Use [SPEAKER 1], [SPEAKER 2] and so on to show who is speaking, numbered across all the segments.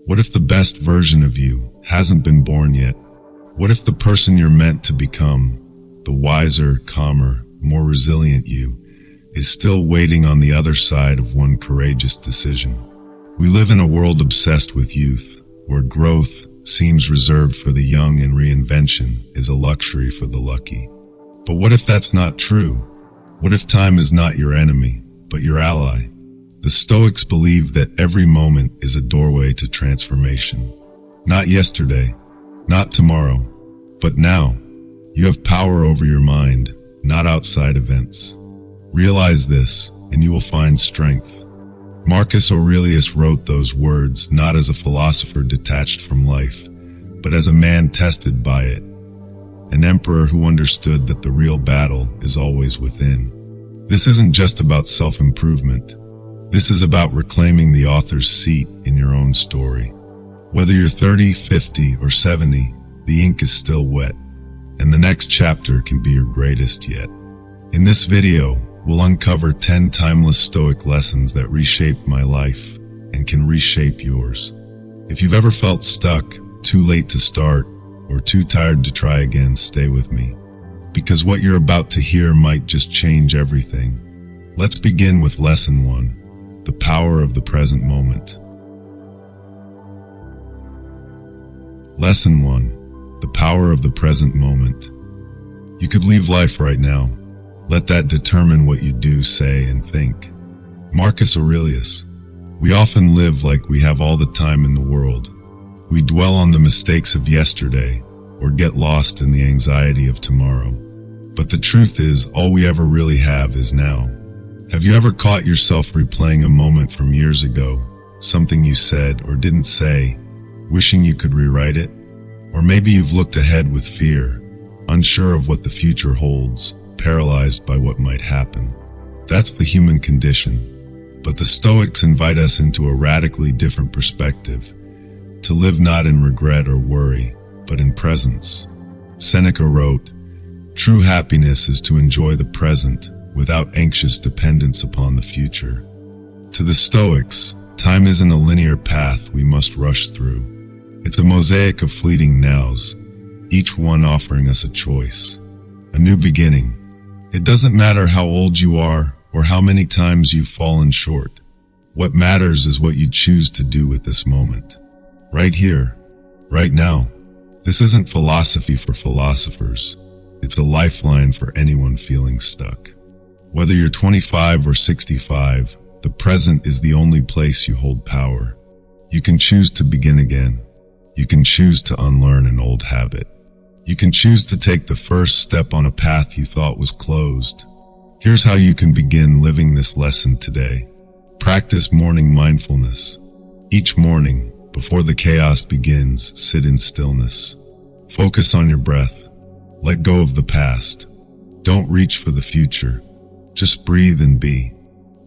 [SPEAKER 1] What if the best version of you hasn't been born yet? What if the person you're meant to become, the wiser, calmer, more resilient you, is still waiting on the other side of one courageous decision? We live in a world obsessed with youth, where growth seems reserved for the young and reinvention is a luxury for the lucky. But what if that's not true? What if time is not your enemy, but your ally? The Stoics believe that every moment is a doorway to transformation. Not yesterday, not tomorrow, but now. You have power over your mind, not outside events. Realize this, and you will find strength. Marcus Aurelius wrote those words not as a philosopher detached from life, but as a man tested by it, an emperor who understood that the real battle is always within. This isn't just about self-improvement. This is about reclaiming the author's seat in your own story. Whether you're 30, 50, or 70, the ink is still wet, and the next chapter can be your greatest yet. In this video, we'll uncover 10 timeless Stoic lessons that reshaped my life and can reshape yours. If you've ever felt stuck, too late to start, or too tired to try again, stay with me, because what you're about to hear might just change everything. Let's begin with Lesson 1, the power of the present moment. Lesson 1, the power of the present moment. You could leave life right now. Let that determine what you do, say, and think. Marcus Aurelius. We often live like we have all the time in the world. We dwell on the mistakes of yesterday, or get lost in the anxiety of tomorrow. But the truth is, all we ever really have is now. Have you ever caught yourself replaying a moment from years ago, something you said or didn't say, wishing you could rewrite it? Or maybe you've looked ahead with fear, unsure of what the future holds, paralyzed by what might happen. That's the human condition. But the Stoics invite us into a radically different perspective, to live not in regret or worry, but in presence. Seneca wrote, "True happiness is to enjoy the present without anxious dependence upon the future." To the Stoics, time isn't a linear path we must rush through. It's a mosaic of fleeting nows, each one offering us a choice, a new beginning. It doesn't matter how old you are or how many times you've fallen short. What matters is what you choose to do with this moment. Right here, right now. This isn't philosophy for philosophers. It's a lifeline for anyone feeling stuck. Whether you're 25 or 65, the present is the only place you hold power. You can choose to begin again. You can choose to unlearn an old habit. You can choose to take the first step on a path you thought was closed. Here's how you can begin living this lesson today. Practice morning mindfulness. Each morning, before the chaos begins, sit in stillness. Focus on your breath. Let go of the past. Don't reach for the future. Just breathe and be.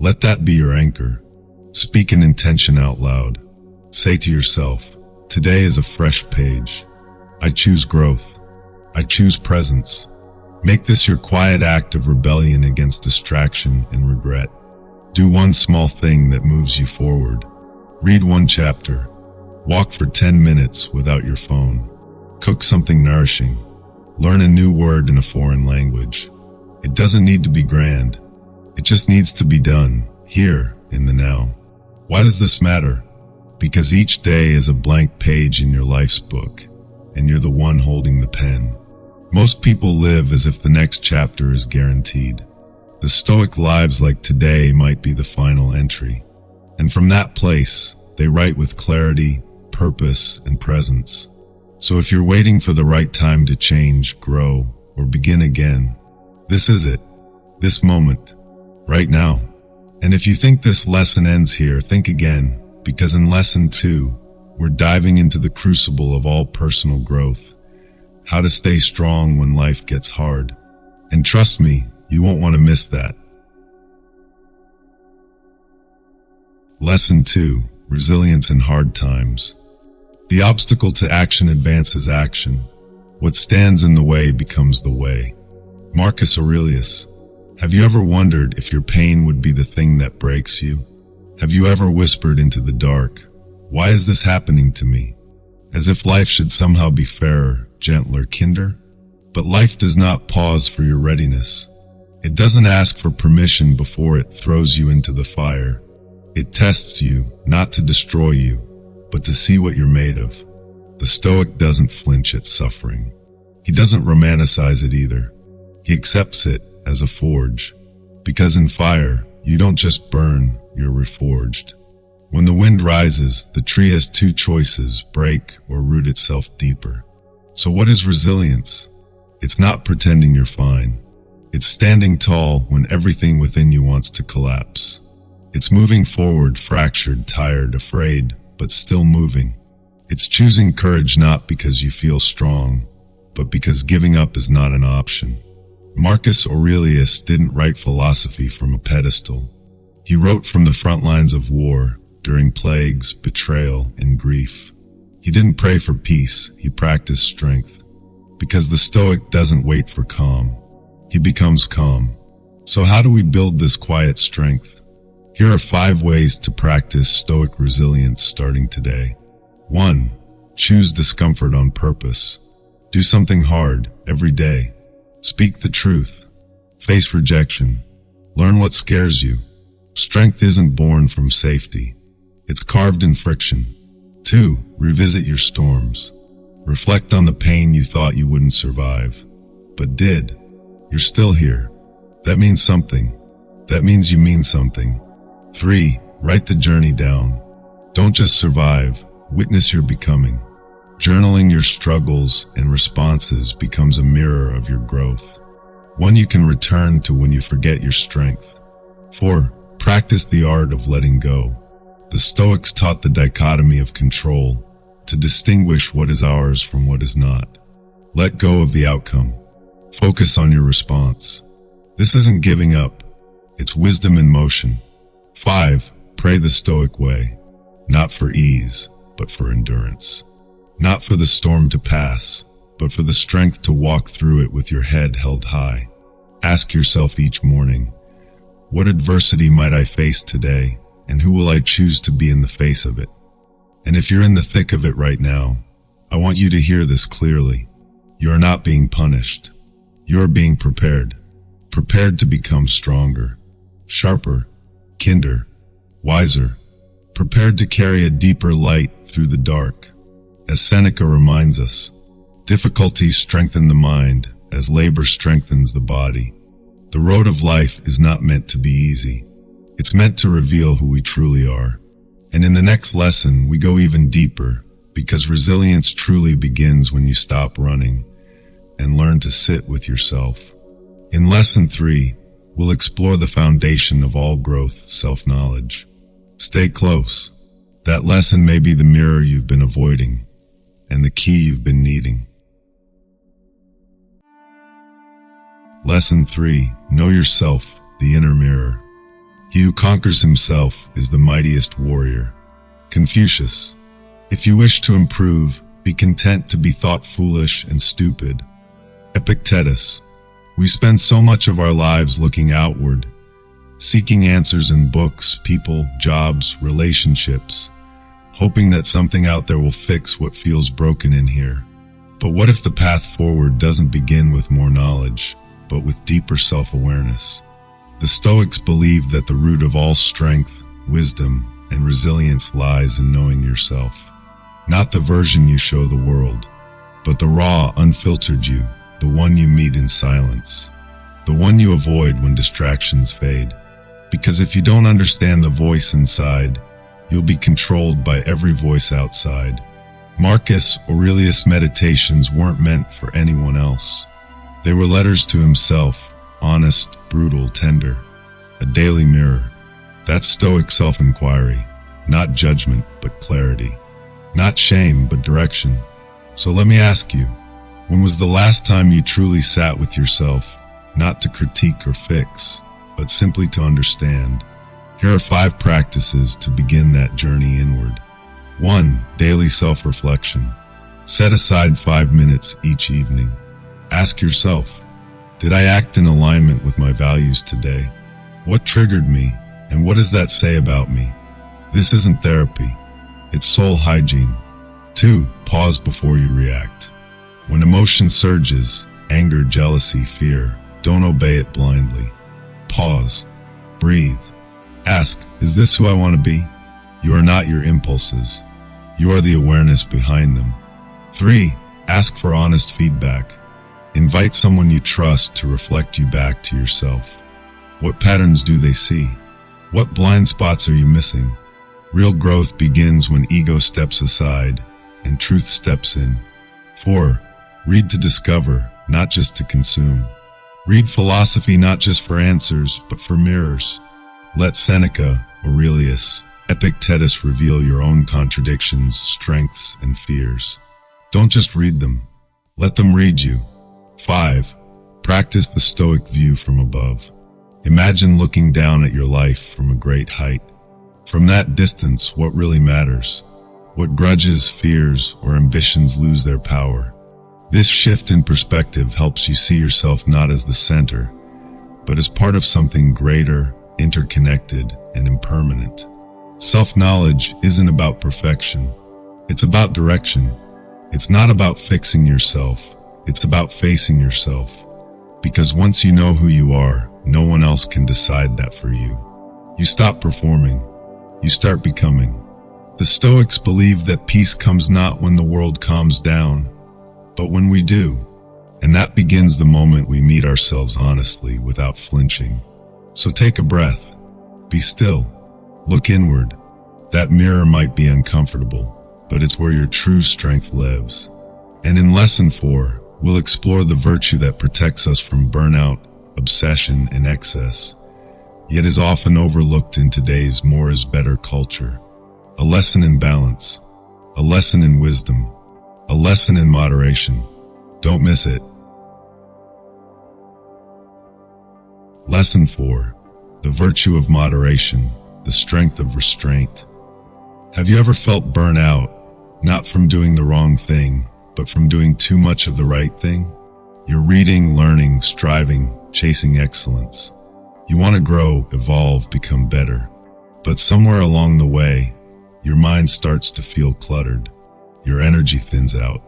[SPEAKER 1] Let that be your anchor. Speak an intention out loud. Say to yourself, today is a fresh page. I choose growth. I choose presence. Make this your quiet act of rebellion against distraction and regret. Do one small thing that moves you forward. Read one chapter. Walk for 10 minutes without your phone. Cook something nourishing. Learn a new word in a foreign language. It doesn't need to be grand. It just needs to be done, here, in the now. Why does this matter? Because each day is a blank page in your life's book, and you're the one holding the pen. Most people live as if the next chapter is guaranteed. The Stoic lives like today might be the final entry. And from that place, they write with clarity, purpose, and presence. So if you're waiting for the right time to change, grow, or begin again, this is it. This moment. Right now. And if you think this lesson ends here, think again, because in Lesson 2, we're diving into the crucible of all personal growth. How to stay strong when life gets hard. And trust me, you won't want to miss that. Lesson 2, Resilience in Hard Times. The obstacle to action advances action. What stands in the way becomes the way. Marcus Aurelius. Have you ever wondered if your pain would be the thing that breaks you? Have you ever whispered into the dark, Why is this happening to me? As if life should somehow be fairer, gentler, kinder? But life does not pause for your readiness. It doesn't ask for permission before it throws you into the fire. It tests you, not to destroy you, but to see what you're made of. The Stoic doesn't flinch at suffering. He doesn't romanticize it either. He accepts it as a forge. Because in fire, you don't just burn, you're reforged. When the wind rises, the tree has two choices: break or root itself deeper. So what is resilience? It's not pretending you're fine. It's standing tall when everything within you wants to collapse. It's moving forward, fractured, tired, afraid, but still moving. It's choosing courage not because you feel strong, but because giving up is not an option. Marcus Aurelius didn't write philosophy from a pedestal. He wrote from the front lines of war, during plagues, betrayal, and grief. He didn't pray for peace, he practiced strength. Because the Stoic doesn't wait for calm. He becomes calm. So how do we build this quiet strength? Here are 5 ways to practice Stoic resilience starting today. 1. Choose discomfort on purpose. Do something hard, every day. Speak the truth. Face rejection. Learn what scares you. Strength isn't born from safety. It's carved in friction. 2. Revisit your storms. Reflect on the pain you thought you wouldn't survive, but did. You're still here. That means something. That means you mean something. 3. Write the journey down. Don't just survive, witness your becoming. Journaling your struggles and responses becomes a mirror of your growth. One you can return to when you forget your strength. 4. Practice the art of letting go. The Stoics taught the dichotomy of control, to distinguish what is ours from what is not. Let go of the outcome. Focus on your response. This isn't giving up. It's wisdom in motion. 5. Pray the Stoic way. Not for ease, but for endurance. Not for the storm to pass, but for the strength to walk through it with your head held high. Ask yourself each morning, what adversity might I face today, and who will I choose to be in the face of it? And if you're in the thick of it right now, I want you to hear this clearly. You are not being punished. You are being prepared. Prepared to become stronger, sharper, kinder, wiser. Prepared to carry a deeper light through the dark. As Seneca reminds us, difficulties strengthen the mind as labor strengthens the body. The road of life is not meant to be easy. It's meant to reveal who we truly are. And in the next lesson, we go even deeper, because resilience truly begins when you stop running and learn to sit with yourself. In Lesson 3, we'll explore the foundation of all growth, self-knowledge. Stay close. That lesson may be the mirror you've been avoiding, and the key you've been needing. Lesson 3. Know yourself, the inner mirror. He who conquers himself is the mightiest warrior. Confucius. If you wish to improve, be content to be thought foolish and stupid. Epictetus. We spend so much of our lives looking outward, seeking answers in books, people, jobs, relationships, hoping that something out there will fix what feels broken in here. But what if the path forward doesn't begin with more knowledge, but with deeper self-awareness? The Stoics believe that the root of all strength, wisdom, and resilience lies in knowing yourself. Not the version you show the world, but the raw, unfiltered you, the one you meet in silence, the one you avoid when distractions fade. Because if you don't understand the voice inside, you'll be controlled by every voice outside. Marcus Aurelius' meditations weren't meant for anyone else. They were letters to himself, honest, brutal, tender, a daily mirror. That's Stoic self-inquiry, not judgment, but clarity, not shame, but direction. So let me ask you, when was the last time you truly sat with yourself, not to critique or fix, but simply to understand? Here are 5 practices to begin that journey inward. 1. Daily self-reflection. Set aside 5 minutes each evening. Ask yourself, did I act in alignment with my values today? What triggered me, and what does that say about me? This isn't therapy. It's soul hygiene. 2. Pause before you react. When emotion surges, anger, jealousy, fear, don't obey it blindly. Pause. Breathe. Ask, is this who I want to be? You are not your impulses. You are the awareness behind them. 3. Ask for honest feedback. Invite someone you trust to reflect you back to yourself. What patterns do they see? What blind spots are you missing? Real growth begins when ego steps aside and truth steps in. 4. Read to discover, not just to consume. Read philosophy not just for answers, but for mirrors. Let Seneca, Aurelius, Epictetus reveal your own contradictions, strengths, and fears. Don't just read them. Let them read you. 5. Practice the Stoic view from above. Imagine looking down at your life from a great height. From that distance, what really matters? What grudges, fears, or ambitions lose their power? This shift in perspective helps you see yourself not as the center, but as part of something greater, interconnected, and impermanent. Self-knowledge isn't about perfection. It's about direction. It's not about fixing yourself. It's about facing yourself. Because once you know who you are, no one else can decide that for you. You stop performing. You start becoming. The Stoics believe that peace comes not when the world calms down, but when we do. And that begins the moment we meet ourselves honestly without flinching. So take a breath. Be still. Look inward. That mirror might be uncomfortable, but it's where your true strength lives. And in Lesson 4, we'll explore the virtue that protects us from burnout, obsession, and excess, yet is often overlooked in today's more is better culture. A lesson in balance, a lesson in wisdom, a lesson in moderation. Don't miss it. Lesson 4. The virtue of moderation, the strength of restraint. Have you ever felt burnout, not from doing the wrong thing, but from doing too much of the right thing? You're reading, learning, striving, chasing excellence. You want to grow, evolve, become better. But somewhere along the way, your mind starts to feel cluttered. Your energy thins out.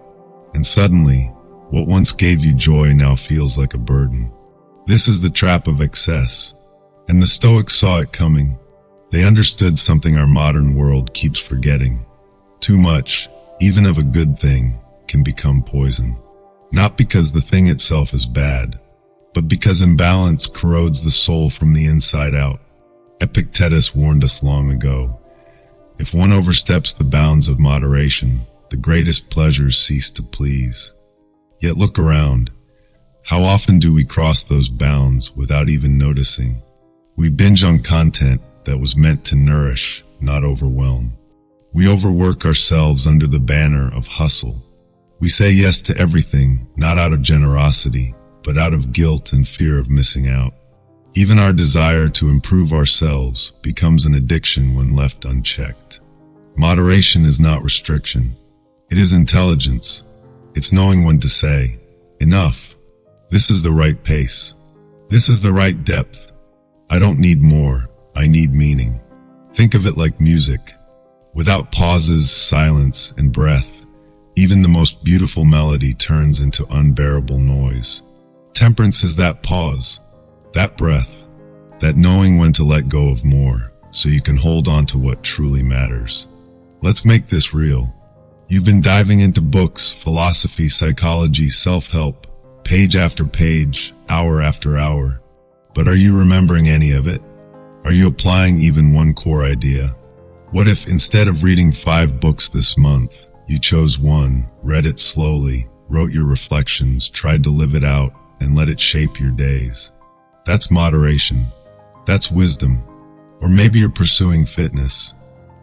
[SPEAKER 1] And suddenly, what once gave you joy now feels like a burden. This is the trap of excess. And the Stoics saw it coming. They understood something our modern world keeps forgetting. Too much, even of a good thing, can become poison. Not because the thing itself is bad, but because imbalance corrodes the soul from the inside out. Epictetus warned us long ago. If one oversteps the bounds of moderation, the greatest pleasures cease to please. Yet look around. How often do we cross those bounds without even noticing? We binge on content that was meant to nourish, not overwhelm. We overwork ourselves under the banner of hustle. We say yes to everything, not out of generosity, but out of guilt and fear of missing out. Even our desire to improve ourselves becomes an addiction when left unchecked. Moderation is not restriction. It is intelligence. It's knowing when to say, enough. This is the right pace. This is the right depth. I don't need more. I need meaning. Think of it like music. Without pauses, silence, and breath, even the most beautiful melody turns into unbearable noise. Temperance is that pause, that breath, that knowing when to let go of more, so you can hold on to what truly matters. Let's make this real. You've been diving into books, philosophy, psychology, self-help, page after page, hour after hour. But are you remembering any of it? Are you applying even one core idea? What if instead of reading 5 books this month, you chose one, read it slowly, wrote your reflections, tried to live it out, and let it shape your days? That's moderation. That's wisdom. Or maybe you're pursuing fitness.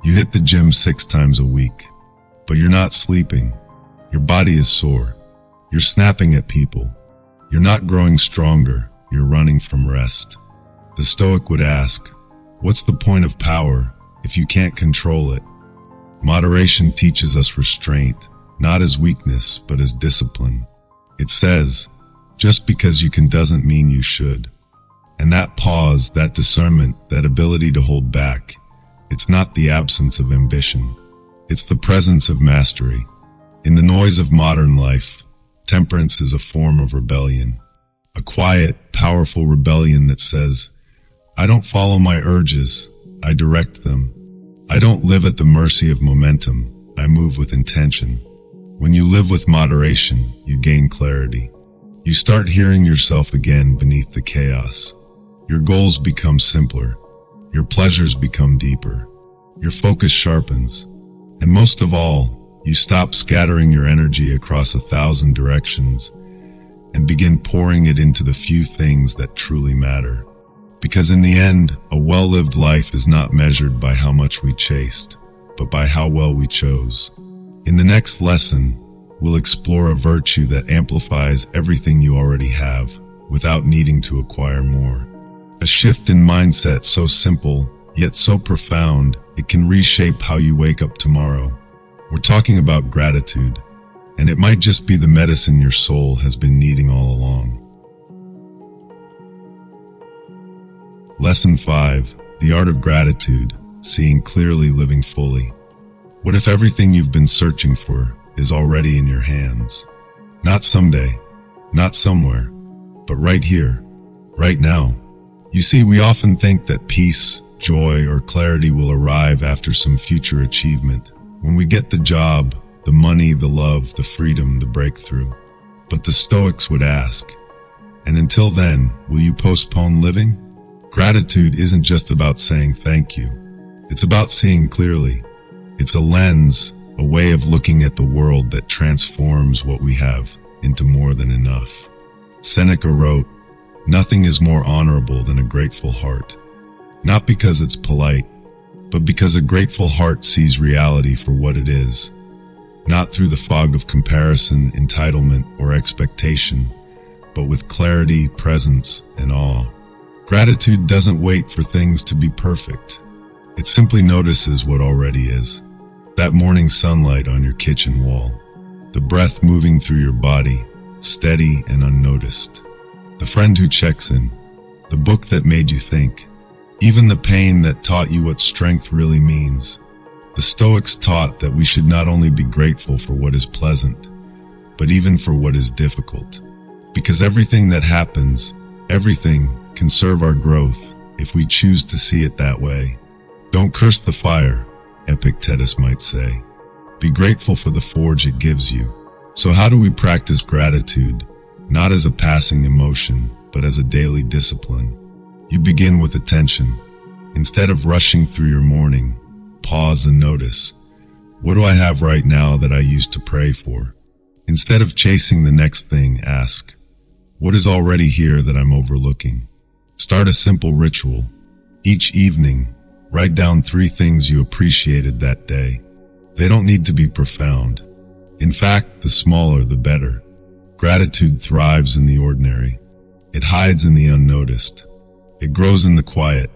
[SPEAKER 1] You hit the gym 6 times a week, but you're not sleeping. Your body is sore. You're snapping at people. You're not growing stronger. You're running from rest. The Stoic would ask, what's the point of power if you can't control it? Moderation teaches us restraint, not as weakness, but as discipline. It says, just because you can doesn't mean you should. And that pause, that discernment, that ability to hold back, it's not the absence of ambition. It's the presence of mastery. In the noise of modern life, temperance is a form of rebellion. A quiet, powerful rebellion that says, I don't follow my urges, I direct them. I don't live at the mercy of momentum, I move with intention. When you live with moderation, you gain clarity. You start hearing yourself again beneath the chaos. Your goals become simpler. Your pleasures become deeper. Your focus sharpens. And most of all, you stop scattering your energy across 1,000 directions and begin pouring it into the few things that truly matter. Because in the end, a well-lived life is not measured by how much we chased, but by how well we chose. In the next lesson, we'll explore a virtue that amplifies everything you already have without needing to acquire more. A shift in mindset so simple, yet so profound, it can reshape how you wake up tomorrow. We're talking about gratitude, and it might just be the medicine your soul has been needing all along. Lesson 5, The Art of Gratitude, Seeing Clearly, Living Fully. What if everything you've been searching for is already in your hands? Not someday, not somewhere, but right here, right now. You see, we often think that peace, joy, or clarity will arrive after some future achievement, when we get the job, the money, the love, the freedom, the breakthrough. But the Stoics would ask, and until then, will you postpone living? Gratitude isn't just about saying thank you. It's about seeing clearly. It's a lens, a way of looking at the world that transforms what we have into more than enough. Seneca wrote, "Nothing is more honorable than a grateful heart." Not because it's polite, but because a grateful heart sees reality for what it is, not through the fog of comparison, entitlement, or expectation, but with clarity, presence, and awe. Gratitude doesn't wait for things to be perfect. It simply notices what already is. That morning sunlight on your kitchen wall, the breath moving through your body, steady and unnoticed. The friend who checks in, the book that made you think, even the pain that taught you what strength really means. The Stoics taught that we should not only be grateful for what is pleasant, but even for what is difficult. Because everything that happens, everything can serve our growth if we choose to see it that way. Don't curse the fire, Epictetus might say. Be grateful for the forge it gives you. So how do we practice gratitude? Not as a passing emotion, but as a daily discipline. You begin with attention. Instead of rushing through your morning, pause and notice, what do I have right now that I used to pray for? Instead of chasing the next thing, ask, what is already here that I'm overlooking? Start a simple ritual. Each evening, write down 3 things you appreciated that day. They don't need to be profound. In fact, the smaller the better. Gratitude thrives in the ordinary. It hides in the unnoticed. It grows in the quiet.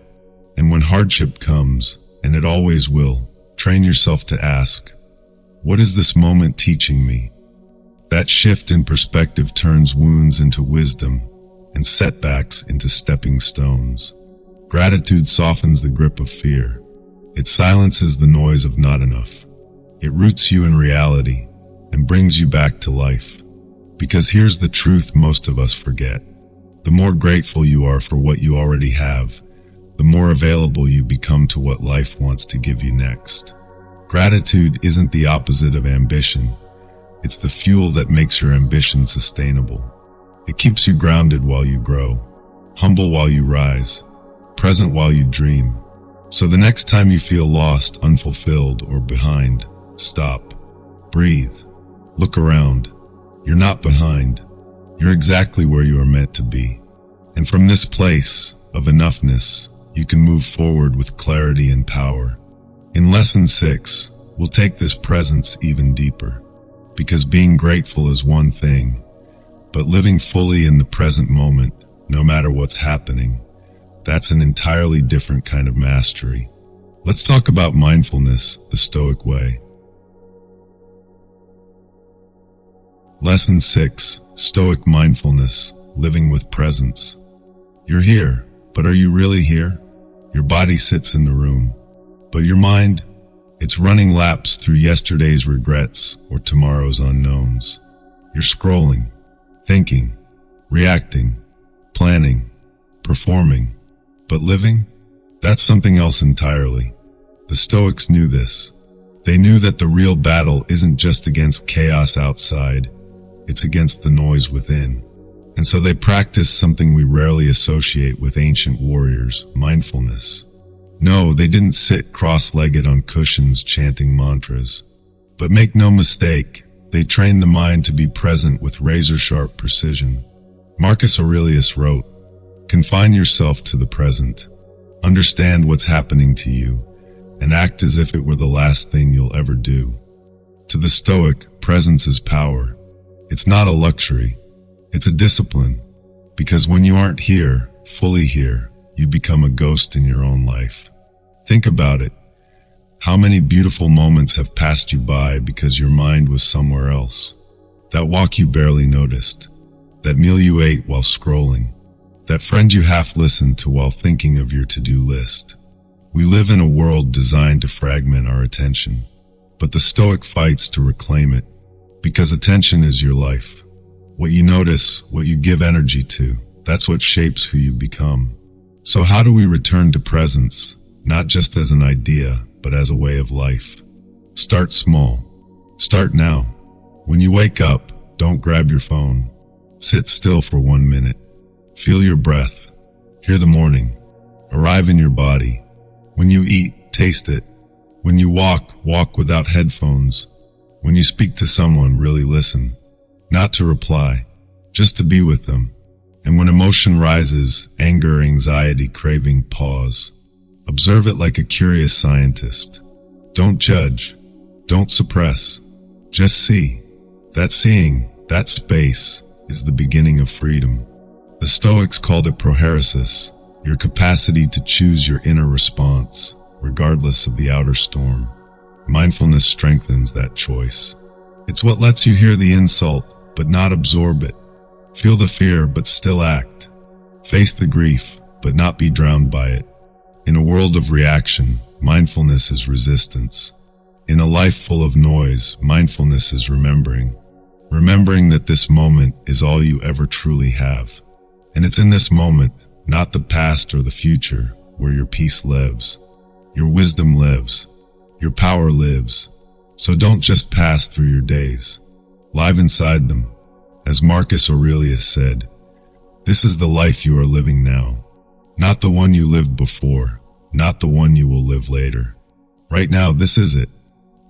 [SPEAKER 1] And when hardship comes, and it always will, train yourself to ask, what is this moment teaching me? That shift in perspective turns wounds into wisdom and setbacks into stepping stones. Gratitude softens the grip of fear. It silences the noise of not enough. It roots you in reality and brings you back to life. Because here's the truth most of us forget. The more grateful you are for what you already have, the more available you become to what life wants to give you next. Gratitude isn't the opposite of ambition. It's the fuel that makes your ambition sustainable. It keeps you grounded while you grow, humble while you rise, present while you dream. So the next time you feel lost, unfulfilled, or behind, stop, breathe, look around. You're not behind. You're exactly where you are meant to be. And from this place of enoughness, you can move forward with clarity and power. In Lesson 6, we'll take this presence even deeper. Because being grateful is one thing, but living fully in the present moment, no matter what's happening, that's an entirely different kind of mastery. Let's talk about mindfulness, the Stoic way. Lesson 6, Stoic Mindfulness, Living with Presence. You're here, but are you really here? Your body sits in the room, but your mind, It's running laps through yesterday's regrets or tomorrow's unknowns. You're scrolling, thinking, reacting, planning, performing. But living? That's something else entirely. The Stoics knew this. They knew that the real battle isn't just against chaos outside, it's against the noise within. And so they practiced something we rarely associate with ancient warriors, mindfulness. No, they didn't sit cross-legged on cushions chanting mantras. But make no mistake, they trained the mind to be present with razor-sharp precision. Marcus Aurelius wrote, "Confine yourself to the present. Understand what's happening to you, and act as if it were the last thing you'll ever do." To the Stoic, presence is power. It's not a luxury. It's a discipline. Because when you aren't here, fully here, you become a ghost in your own life. Think about it. How many beautiful moments have passed you by because your mind was somewhere else? That walk you barely noticed. That meal you ate while scrolling. That friend you half listened to while thinking of your to-do list. We live in a world designed to fragment our attention. But the Stoic fights to reclaim it. Because attention is your life. What you notice, what you give energy to, that's what shapes who you become. So how do we return to presence, not just as an idea, but as a way of life? Start small. Start now. When you wake up, don't grab your phone. Sit still for 1 minute. Feel your breath. Hear the morning. Arrive in your body. When you eat, taste it. When you walk, walk without headphones. When you speak to someone, really listen. Not to reply, just to be with them. And when emotion rises, anger, anxiety, craving, pause. Observe it like a curious scientist. Don't judge. Don't suppress. Just see. That seeing, that space, is the beginning of freedom. The Stoics called it prohairesis, your capacity to choose your inner response, regardless of the outer storm. Mindfulness strengthens that choice. It's what lets you hear the insult, but not absorb it. Feel the fear, but still act. Face the grief, but not be drowned by it. In a world of reaction, mindfulness is resistance. In a life full of noise, mindfulness is remembering. Remembering that this moment is all you ever truly have. And it's in this moment, not the past or the future, where your peace lives. Your wisdom lives. Your power lives. So don't just pass through your days. Live inside them. As Marcus Aurelius said, this is the life you are living now. Not the one you lived before. Not the one you will live later. Right now, this is it.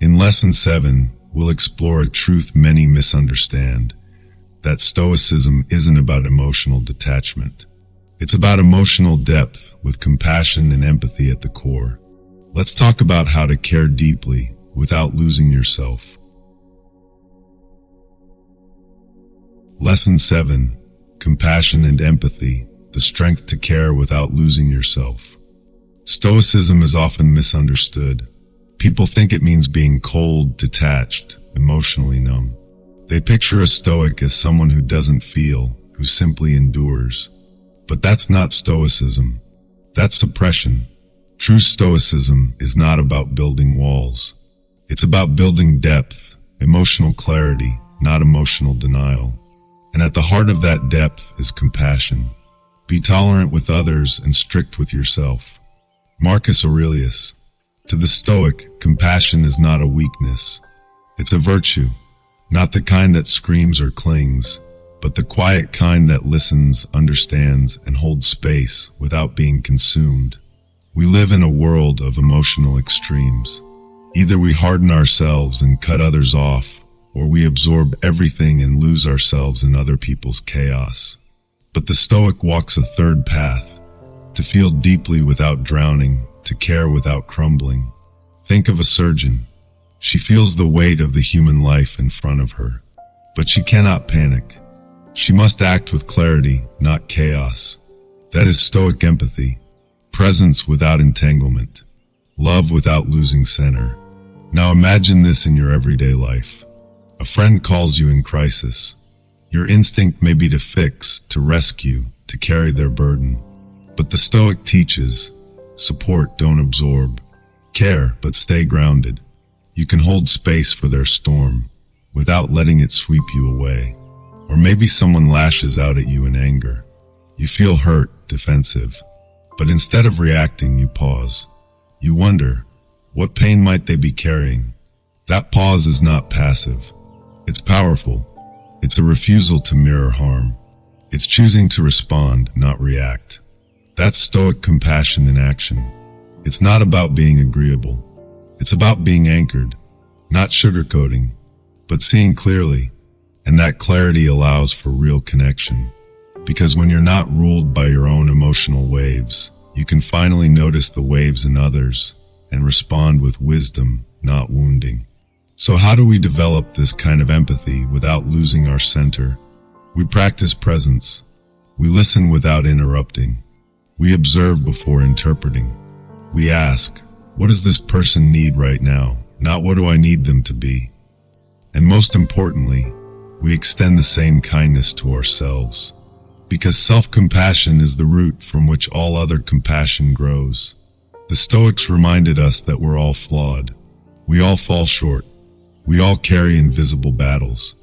[SPEAKER 1] In Lesson 7, we'll explore a truth many misunderstand. That Stoicism isn't about emotional detachment. It's about emotional depth with compassion and empathy at the core. Let's talk about how to care deeply without losing yourself. Lesson 7. Compassion and empathy, the strength to care without losing yourself. Stoicism is often misunderstood. People think it means being cold, detached, emotionally numb. They picture a Stoic as someone who doesn't feel, who simply endures. But that's not Stoicism. That's suppression. True Stoicism is not about building walls. It's about building depth, emotional clarity, not emotional denial. And at the heart of that depth is compassion. Be tolerant with others and strict with yourself. Marcus Aurelius. To the Stoic, compassion is not a weakness. It's a virtue. Not the kind that screams or clings, but the quiet kind that listens, understands, and holds space without being consumed. We live in a world of emotional extremes. Either we harden ourselves and cut others off, or we absorb everything and lose ourselves in other people's chaos. But the Stoic walks a third path, to feel deeply without drowning, to care without crumbling. Think of a surgeon. She feels the weight of the human life in front of her, but she cannot panic. She must act with clarity, not chaos. That is Stoic empathy. Presence without entanglement. Love without losing center. Now imagine this in your everyday life. A friend calls you in crisis. Your instinct may be to fix, to rescue, to carry their burden. But the Stoic teaches, support, don't absorb. Care, but stay grounded. You can hold space for their storm without letting it sweep you away. Or maybe someone lashes out at you in anger. You feel hurt, defensive. But instead of reacting, you pause. You wonder, what pain might they be carrying? That pause is not passive. It's powerful. It's a refusal to mirror harm. It's choosing to respond, not react. That's Stoic compassion in action. It's not about being agreeable. It's about being anchored, not sugarcoating, but seeing clearly. And that clarity allows for real connection. Because when you're not ruled by your own emotional waves, you can finally notice the waves in others and respond with wisdom, not wounding. So how do we develop this kind of empathy without losing our center? We practice presence. We listen without interrupting. We observe before interpreting. We ask, what does this person need right now? Not what do I need them to be? And most importantly, we extend the same kindness to ourselves. Because self-compassion is the root from which all other compassion grows. The Stoics reminded us that we're all flawed. We all fall short. We all carry invisible battles.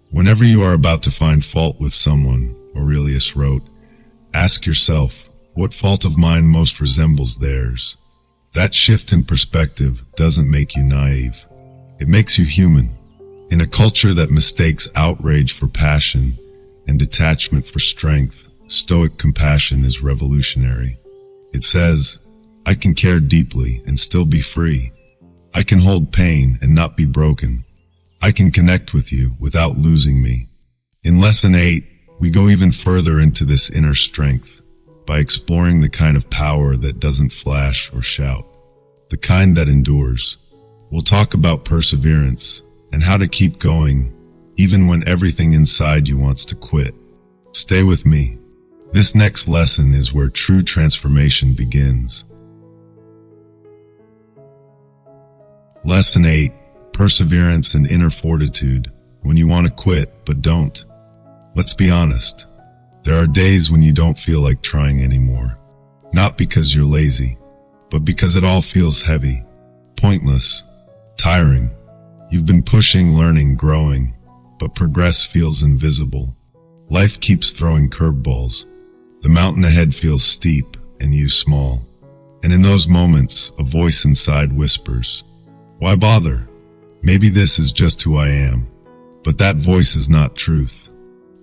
[SPEAKER 1] Whenever you are about to find fault with someone, Aurelius wrote, ask yourself, what fault of mine most resembles theirs? That shift in perspective doesn't make you naive. It makes you human. In a culture that mistakes outrage for passion and detachment for strength, Stoic compassion is revolutionary. It says, I can care deeply and still be free. I can hold pain and not be broken. I can connect with you without losing me. In Lesson 8, we go even further into this inner strength by exploring the kind of power that doesn't flash or shout, the kind that endures. We'll talk about perseverance and how to keep going even when everything inside you wants to quit. Stay with me. This next lesson is where true transformation begins. Lesson 8, Perseverance and Inner Fortitude, when you want to quit but don't. Let's be honest. There are days when you don't feel like trying anymore. Not because you're lazy, but because it all feels heavy, pointless, tiring. You've been pushing, learning, growing, but progress feels invisible. Life keeps throwing curveballs. The mountain ahead feels steep and you small. And in those moments, a voice inside whispers, why bother? Maybe this is just who I am. But that voice is not truth.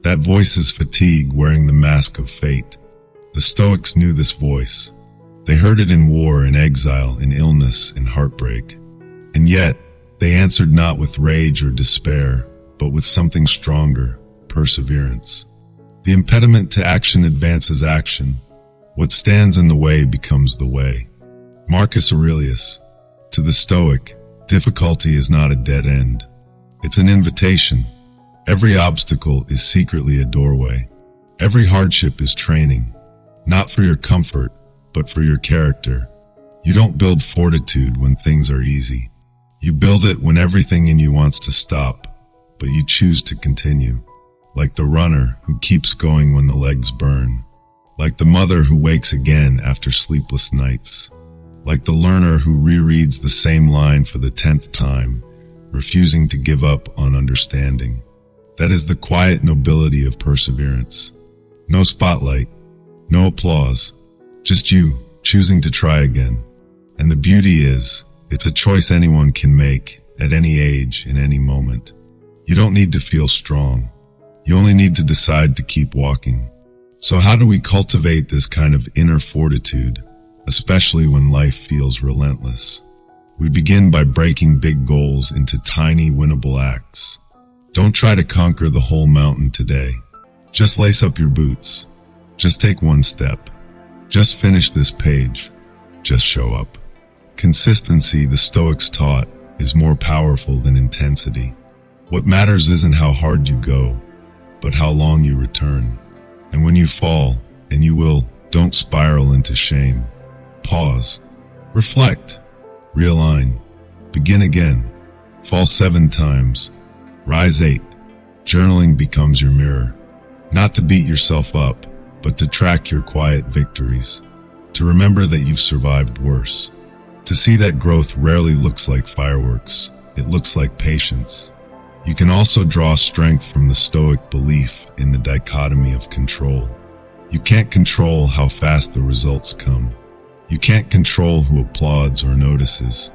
[SPEAKER 1] That voice is fatigue wearing the mask of fate. The Stoics knew this voice. They heard it in war, in exile, in illness, in heartbreak. And yet, they answered not with rage or despair, but with something stronger, perseverance. The impediment to action advances action. What stands in the way becomes the way. Marcus Aurelius. To the Stoic, difficulty is not a dead end. It's an invitation. Every obstacle is secretly a doorway. Every hardship is training, not for your comfort, but for your character. You don't build fortitude when things are easy. You build it when everything in you wants to stop, but you choose to continue. Like the runner who keeps going when the legs burn. Like the mother who wakes again after sleepless nights. Like the learner who rereads the same line for the 10th time, refusing to give up on understanding. That is the quiet nobility of perseverance. No spotlight, no applause, just you choosing to try again. And the beauty is, it's a choice anyone can make at any age, in any moment. You don't need to feel strong. You only need to decide to keep walking. So how do we cultivate this kind of inner fortitude, especially when life feels relentless? We begin by breaking big goals into tiny, winnable acts. Don't try to conquer the whole mountain today. Just lace up your boots. Just take one step. Just finish this page. Just show up. Consistency, the Stoics taught, is more powerful than intensity. What matters isn't how hard you go, but how long you return. And when you fall, and you will, don't spiral into shame. Pause. Reflect. Realign. Begin again. Fall 7 times. Rise 8. Journaling becomes your mirror. Not to beat yourself up, but to track your quiet victories. To remember that you've survived worse. To see that growth rarely looks like fireworks, it looks like patience. You can also draw strength from the Stoic belief in the dichotomy of control. You can't control how fast the results come. You can't control who applauds or notices,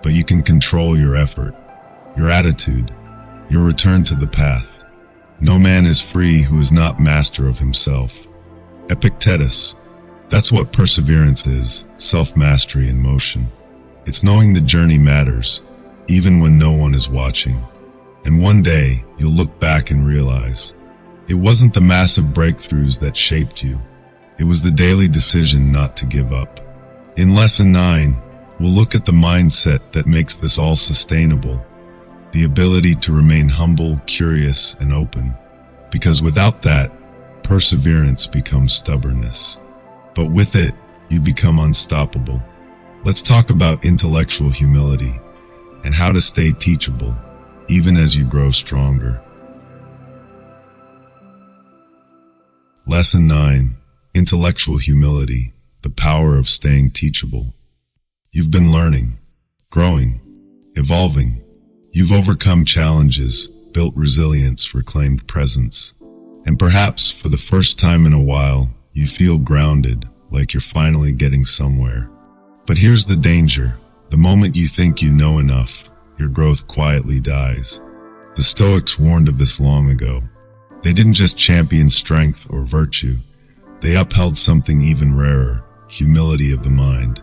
[SPEAKER 1] but you can control your effort, your attitude, your return to the path. No man is free who is not master of himself. Epictetus. That's what perseverance is, self-mastery in motion. It's knowing the journey matters, even when no one is watching. And one day, you'll look back and realize, it wasn't the massive breakthroughs that shaped you. It was the daily decision not to give up. In Lesson 9, we'll look at the mindset that makes this all sustainable. The ability to remain humble, curious, and open. Because without that, perseverance becomes stubbornness. But with it, you become unstoppable. Let's talk about intellectual humility and how to stay teachable, even as you grow stronger. Lesson 9. Intellectual humility, the power of staying teachable. You've been learning, growing, evolving. You've overcome challenges, built resilience, reclaimed presence. And perhaps for the first time in a while, you feel grounded, like you're finally getting somewhere. But here's the danger. The moment you think you know enough, your growth quietly dies. The Stoics warned of this long ago. They didn't just champion strength or virtue. They upheld something even rarer, humility of the mind.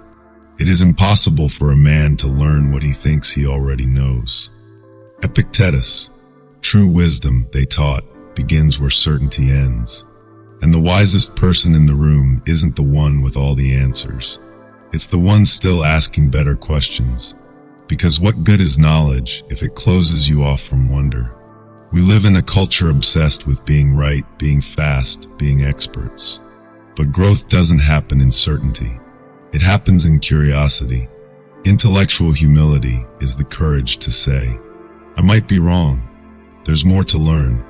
[SPEAKER 1] It is impossible for a man to learn what he thinks he already knows. Epictetus. True wisdom, they taught, begins where certainty ends. And the wisest person in the room isn't the one with all the answers. It's the one still asking better questions. Because what good is knowledge if it closes you off from wonder? We live in a culture obsessed with being right, being fast, being experts. But growth doesn't happen in certainty. It happens in curiosity. Intellectual humility is the courage to say, I might be wrong. There's more to learn.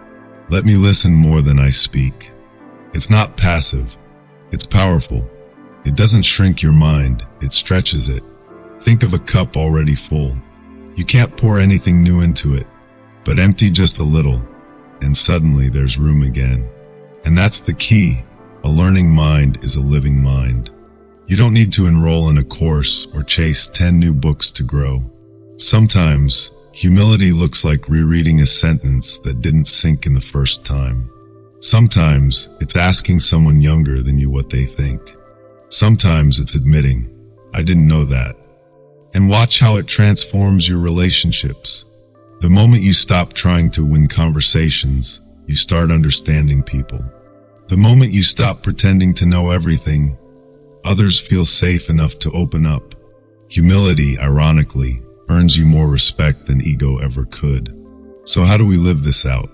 [SPEAKER 1] Let me listen more than I speak. It's not passive. It's powerful. It doesn't shrink your mind, it stretches it. Think of a cup already full. You can't pour anything new into it, but empty just a little, and suddenly there's room again. And that's the key. A learning mind is a living mind. You don't need to enroll in a course or chase 10 new books to grow. Sometimes, humility looks like rereading a sentence that didn't sink in the first time. Sometimes, it's asking someone younger than you what they think. Sometimes it's admitting, I didn't know that. And watch how it transforms your relationships. The moment you stop trying to win conversations, you start understanding people. The moment you stop pretending to know everything, others feel safe enough to open up. Humility, ironically, earns you more respect than ego ever could. So how do we live this out?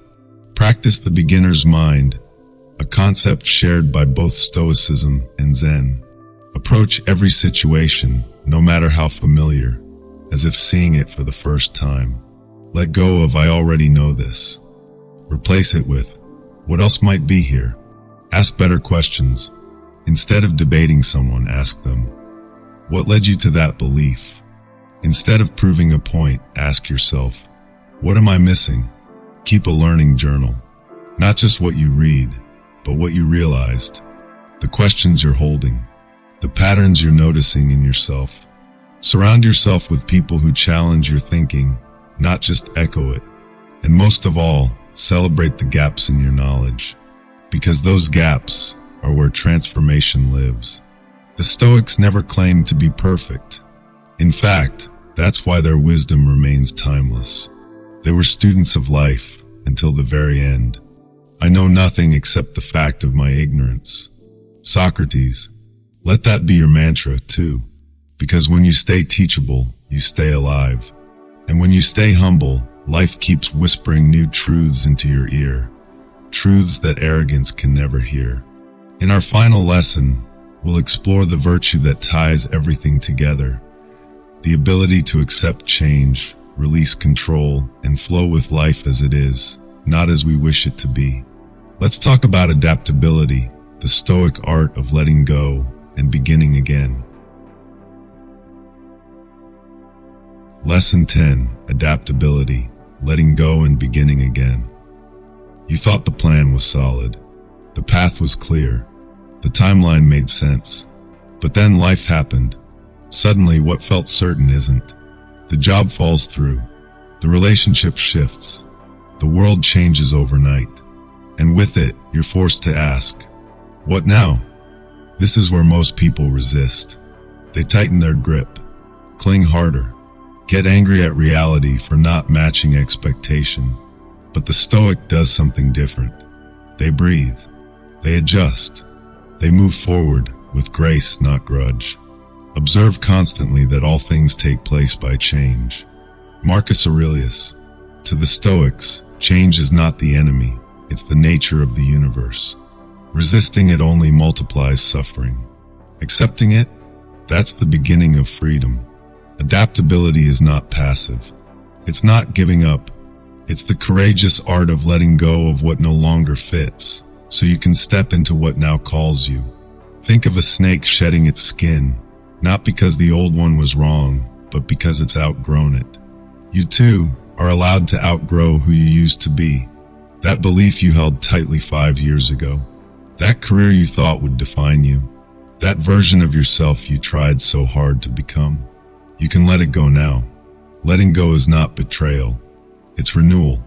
[SPEAKER 1] Practice the beginner's mind, a concept shared by both Stoicism and Zen. Approach every situation, no matter how familiar, as if seeing it for the first time. Let go of I already know this. Replace it with, what else might be here? Ask better questions. Instead of debating someone, ask them, what led you to that belief? Instead of proving a point, ask yourself, what am I missing? Keep a learning journal. Not just what you read, but what you realized. The questions you're holding. The patterns you're noticing in yourself. Surround yourself with people who challenge your thinking, not just echo it. And most of all, celebrate the gaps in your knowledge. Because those gaps are where transformation lives. The Stoics never claimed to be perfect. In fact, that's why their wisdom remains timeless. They were students of life until the very end. I know nothing except the fact of my ignorance. Socrates. Let that be your mantra, too. Because when you stay teachable, you stay alive. And when you stay humble, life keeps whispering new truths into your ear. Truths that arrogance can never hear. In our final lesson, we'll explore the virtue that ties everything together. The ability to accept change, release control, and flow with life as it is, not as we wish it to be. Let's talk about adaptability, the Stoic art of letting go and beginning again. Lesson 10, Adaptability, letting go and beginning again. You thought the plan was solid. The path was clear. The timeline made sense. But then life happened. Suddenly, what felt certain isn't. The job falls through. The relationship shifts. The world changes overnight. And with it, you're forced to ask, what now? This is where most people resist. They tighten their grip, cling harder, get angry at reality for not matching expectation. But the Stoic does something different. They breathe. They adjust. They move forward with grace, not grudge. Observe constantly that all things take place by change. Marcus Aurelius. To the Stoics, change is not the enemy. It's the nature of the universe. Resisting it only multiplies suffering. Accepting it, that's the beginning of freedom. Adaptability is not passive. It's not giving up. It's the courageous art of letting go of what no longer fits, so you can step into what now calls you. Think of a snake shedding its skin, not because the old one was wrong, but because it's outgrown it. You too are allowed to outgrow who you used to be. That belief you held tightly 5 years ago. That career you thought would define you. That version of yourself you tried so hard to become. You can let it go now. Letting go is not betrayal. It's renewal.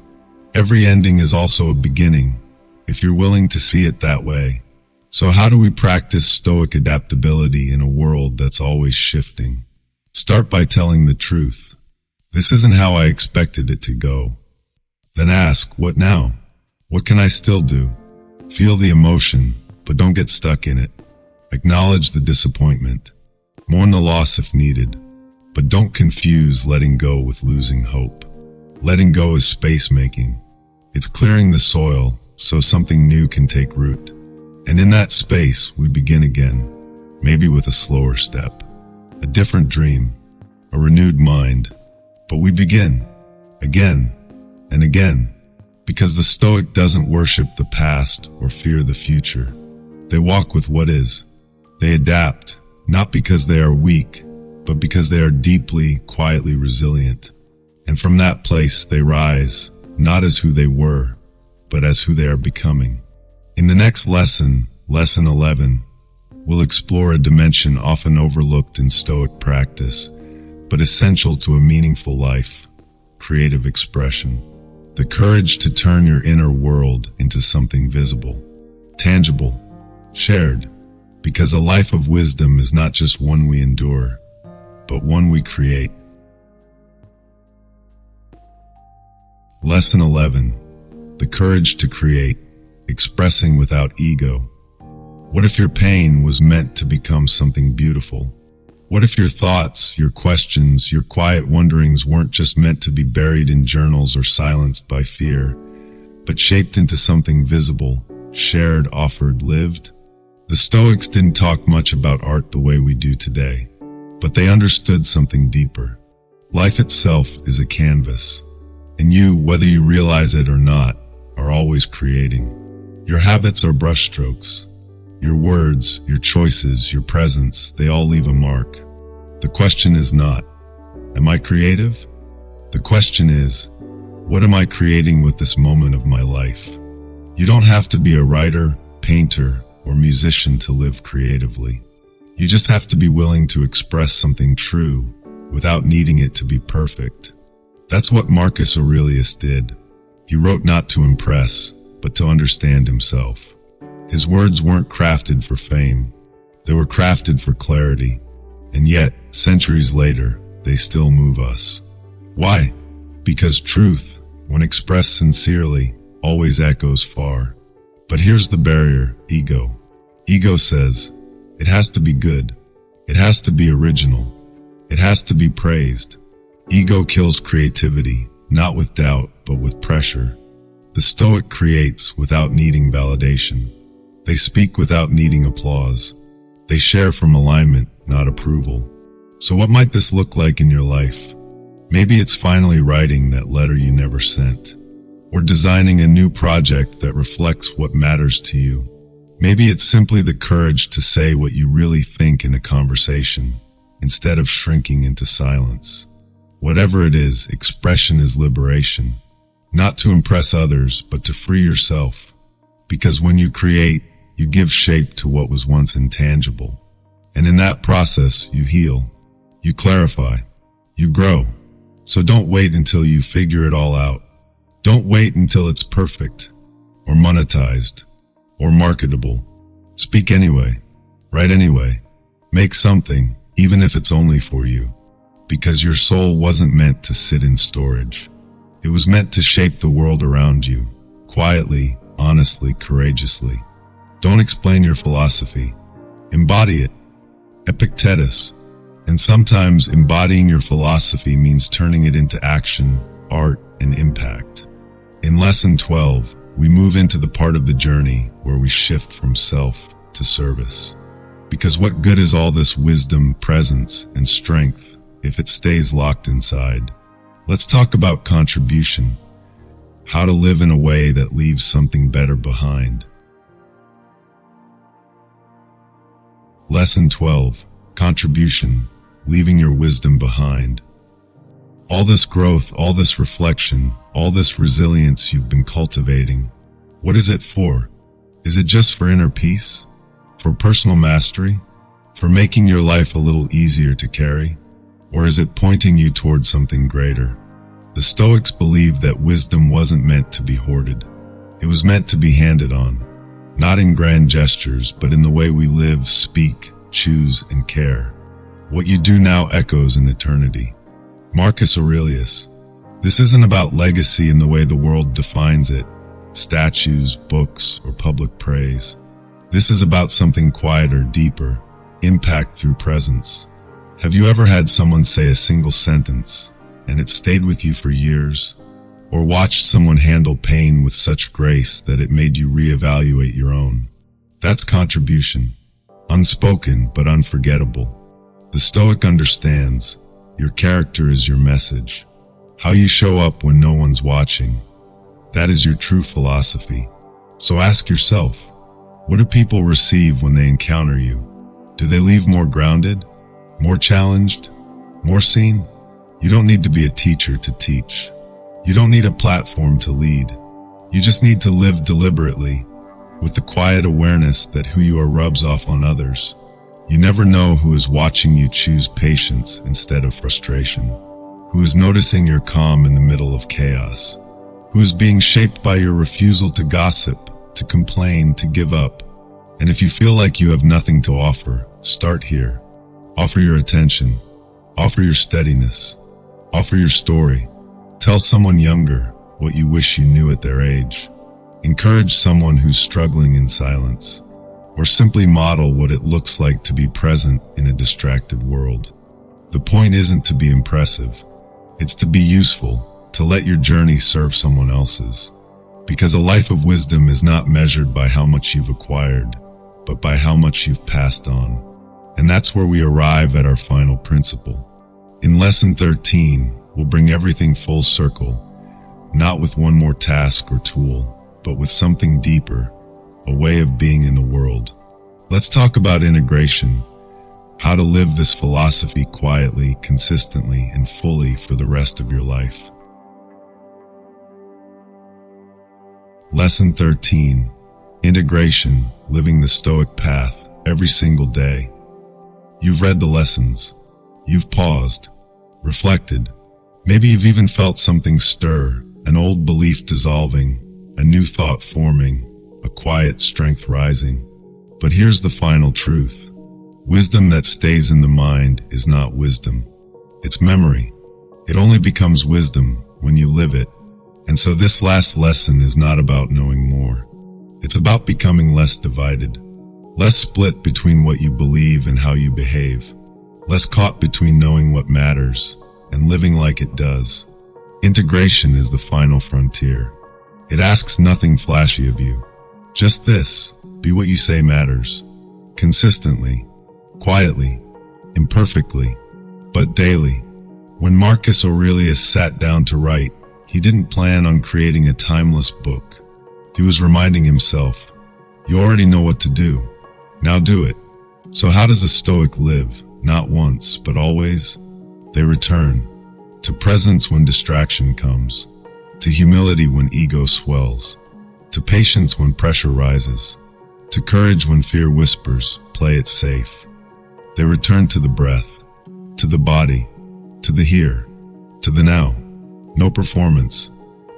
[SPEAKER 1] Every ending is also a beginning, if you're willing to see it that way. So how do we practice Stoic adaptability in a world that's always shifting? Start by telling the truth. This isn't how I expected it to go. Then ask, what now? What can I still do? Feel the emotion, but don't get stuck in it. Acknowledge the disappointment. Mourn the loss if needed. But don't confuse letting go with losing hope. Letting go is space making. It's clearing the soil so something new can take root. And in that space, we begin again, maybe with a slower step, a different dream, a renewed mind. But we begin, again and again, because the Stoic doesn't worship the past or fear the future. They walk with what is. They adapt, not because they are weak, but because they are deeply, quietly resilient. And from that place they rise, not as who they were, but as who they are becoming. In the next lesson, Lesson 11, we'll explore a dimension often overlooked in Stoic practice, but essential to a meaningful life: creative expression. The courage to turn your inner world into something visible, tangible, shared, because a life of wisdom is not just one we endure, but one we create. Lesson 11. The courage to create, expressing without ego. What if your pain was meant to become something beautiful? What if your thoughts, your questions, your quiet wonderings weren't just meant to be buried in journals or silenced by fear, but shaped into something visible, shared, offered, lived? The Stoics didn't talk much about art the way we do today, but they understood something deeper. Life itself is a canvas, and you, whether you realize it or not, are always creating. Your habits are brushstrokes. Your words, your choices, your presence, they all leave a mark. The question is not, am I creative? The question is, what am I creating with this moment of my life? You don't have to be a writer, painter, or musician to live creatively. You just have to be willing to express something true without needing it to be perfect. That's what Marcus Aurelius did. He wrote not to impress, but to understand himself. His words weren't crafted for fame. They were crafted for clarity. And yet, centuries later, they still move us. Why? Because truth, when expressed sincerely, always echoes far. But here's the barrier: ego. Ego says, it has to be good. It has to be original. It has to be praised. Ego kills creativity, not with doubt, but with pressure. The Stoic creates without needing validation. They speak without needing applause. They share from alignment, not approval. So what might this look like in your life? Maybe it's finally writing that letter you never sent, or designing a new project that reflects what matters to you. Maybe it's simply the courage to say what you really think in a conversation, instead of shrinking into silence. Whatever it is, expression is liberation. Not to impress others, but to free yourself. Because when you create, you give shape to what was once intangible. And in that process, you heal, you clarify, you grow. So don't wait until you figure it all out. Don't wait until it's perfect, or monetized, or marketable. Speak anyway, write anyway, make something, even if it's only for you. Because your soul wasn't meant to sit in storage. It was meant to shape the world around you, quietly, honestly, courageously. Don't explain your philosophy. Embody it. Epictetus. And sometimes embodying your philosophy means turning it into action, art, and impact. In Lesson 12, we move into the part of the journey where we shift from self to service. Because what good is all this wisdom, presence, and strength if it stays locked inside? Let's talk about contribution. How to live in a way that leaves something better behind. Lesson 12. Contribution. Leaving your wisdom behind. All this growth, all this reflection, all this resilience you've been cultivating, what is it for? Is it just for inner peace? For personal mastery? For making your life a little easier to carry? Or is it pointing you towards something greater? The Stoics believed that wisdom wasn't meant to be hoarded. It was meant to be handed on. Not in grand gestures, but in the way we live, speak, choose, and care. What you do now echoes in eternity. Marcus Aurelius. This isn't about legacy in the way the world defines it, statues, books, or public praise. This is about something quieter, deeper, impact through presence. Have you ever had someone say a single sentence, and it stayed with you for years? Or watched someone handle pain with such grace that it made you reevaluate your own? That's contribution. Unspoken, but unforgettable. The Stoic understands, your character is your message. How you show up when no one's watching. That is your true philosophy. So ask yourself, what do people receive when they encounter you? Do they leave more grounded? More challenged? More seen? You don't need to be a teacher to teach. You don't need a platform to lead. You just need to live deliberately, with the quiet awareness that who you are rubs off on others. You never know who is watching you choose patience instead of frustration, who is noticing your calm in the middle of chaos, who is being shaped by your refusal to gossip, to complain, to give up. And if you feel like you have nothing to offer, start here. Offer your attention. Offer your steadiness. Offer your story. Tell someone younger what you wish you knew at their age. Encourage someone who's struggling in silence. Or simply model what it looks like to be present in a distracted world. The point isn't to be impressive. It's to be useful, to let your journey serve someone else's. Because a life of wisdom is not measured by how much you've acquired, but by how much you've passed on. And that's where we arrive at our final principle. In Lesson 13, we'll bring everything full circle, not with one more task or tool, but with something deeper, a way of being in the world. Let's talk about integration, how to live this philosophy quietly, consistently, and fully for the rest of your life. Lesson 13, Integration, living the Stoic path every single day. You've read the lessons. You've paused, reflected. Maybe you've even felt something stir, an old belief dissolving, a new thought forming, a quiet strength rising. But here's the final truth. Wisdom that stays in the mind is not wisdom. It's memory. It only becomes wisdom when you live it. And so this last lesson is not about knowing more. It's about becoming less divided, less split between what you believe and how you behave, less caught between knowing what matters and living like it does. Integration is the final frontier. It asks nothing flashy of you. Just this, be what you say matters. Consistently, quietly, imperfectly, but daily. When Marcus Aurelius sat down to write, he didn't plan on creating a timeless book. He was reminding himself, you already know what to do. Now do it. So how does a Stoic live? Not once, but always. They return to presence when distraction comes, to humility when ego swells, to patience when pressure rises, to courage when fear whispers, play it safe. They return to the breath, to the body, to the here, to the now. No performance,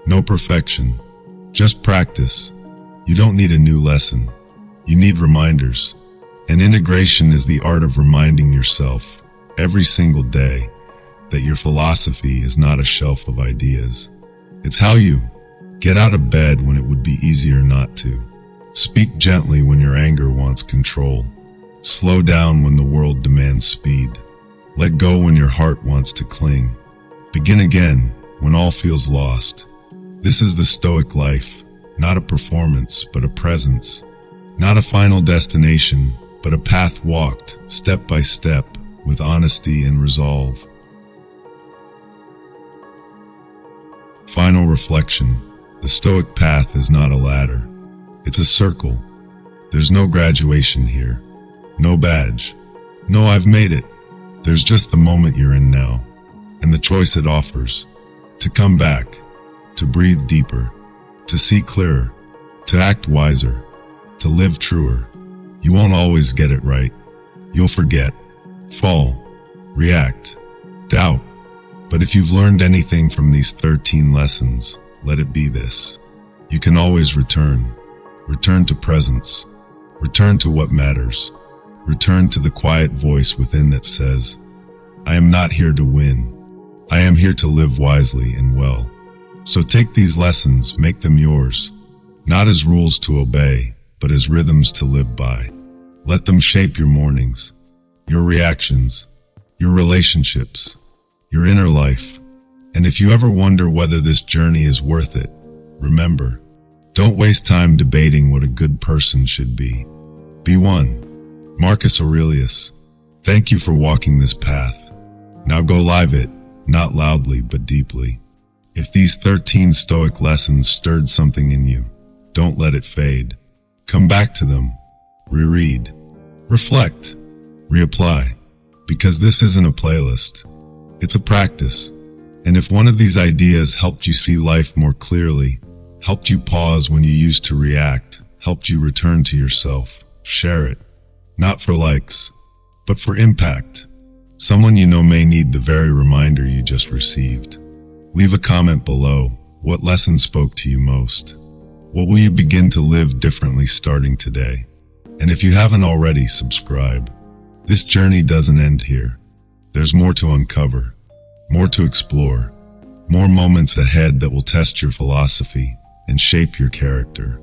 [SPEAKER 1] no perfection, just practice. You don't need a new lesson. You need reminders. And integration is the art of reminding yourself every single day that your philosophy is not a shelf of ideas. It's how you get out of bed when it would be easier not to. Speak gently when your anger wants control. Slow down when the world demands speed. Let go when your heart wants to cling. Begin again when all feels lost. This is the Stoic life, not a performance, but a presence. Not a final destination, but a path walked, step by step, with honesty and resolve. Final reflection. The Stoic path is not a ladder. It's a circle. There's no graduation here. No badge. No, I've made it. There's just the moment you're in now, and the choice it offers. To come back, to breathe deeper, to see clearer, to act wiser, to live truer. You won't always get it right. You'll forget, fall, react, doubt. But if you've learned anything from these 13 lessons, let it be this. You can always return. Return to presence. Return to what matters. Return to the quiet voice within that says, I am not here to win. I am here to live wisely and well. So take these lessons, make them yours. Not as rules to obey, but as rhythms to live by. Let them shape your mornings, your reactions, your relationships, your inner life. And if you ever wonder whether this journey is worth it, remember, don't waste time debating what a good person should be. Be one. Marcus Aurelius. Thank you for walking this path. Now go live it, not loudly but deeply. If these 13 Stoic lessons stirred something in you, don't let it fade. Come back to them, reread, reflect, reapply, because this isn't a playlist. It's a practice. And if one of these ideas helped you see life more clearly, helped you pause when you used to react, helped you return to yourself, share it. Not for likes, but for impact. Someone you know may need the very reminder you just received. Leave a comment below. What lesson spoke to you most? What will you begin to live differently starting today? And if you haven't already, subscribe. This journey doesn't end here. There's more to uncover, more to explore, more moments ahead that will test your philosophy and shape your character.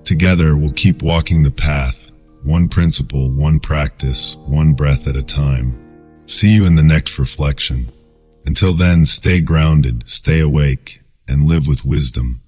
[SPEAKER 1] Together, we'll keep walking the path, one principle, one practice, one breath at a time. See you in the next reflection. Until then, stay grounded, stay awake, and live with wisdom.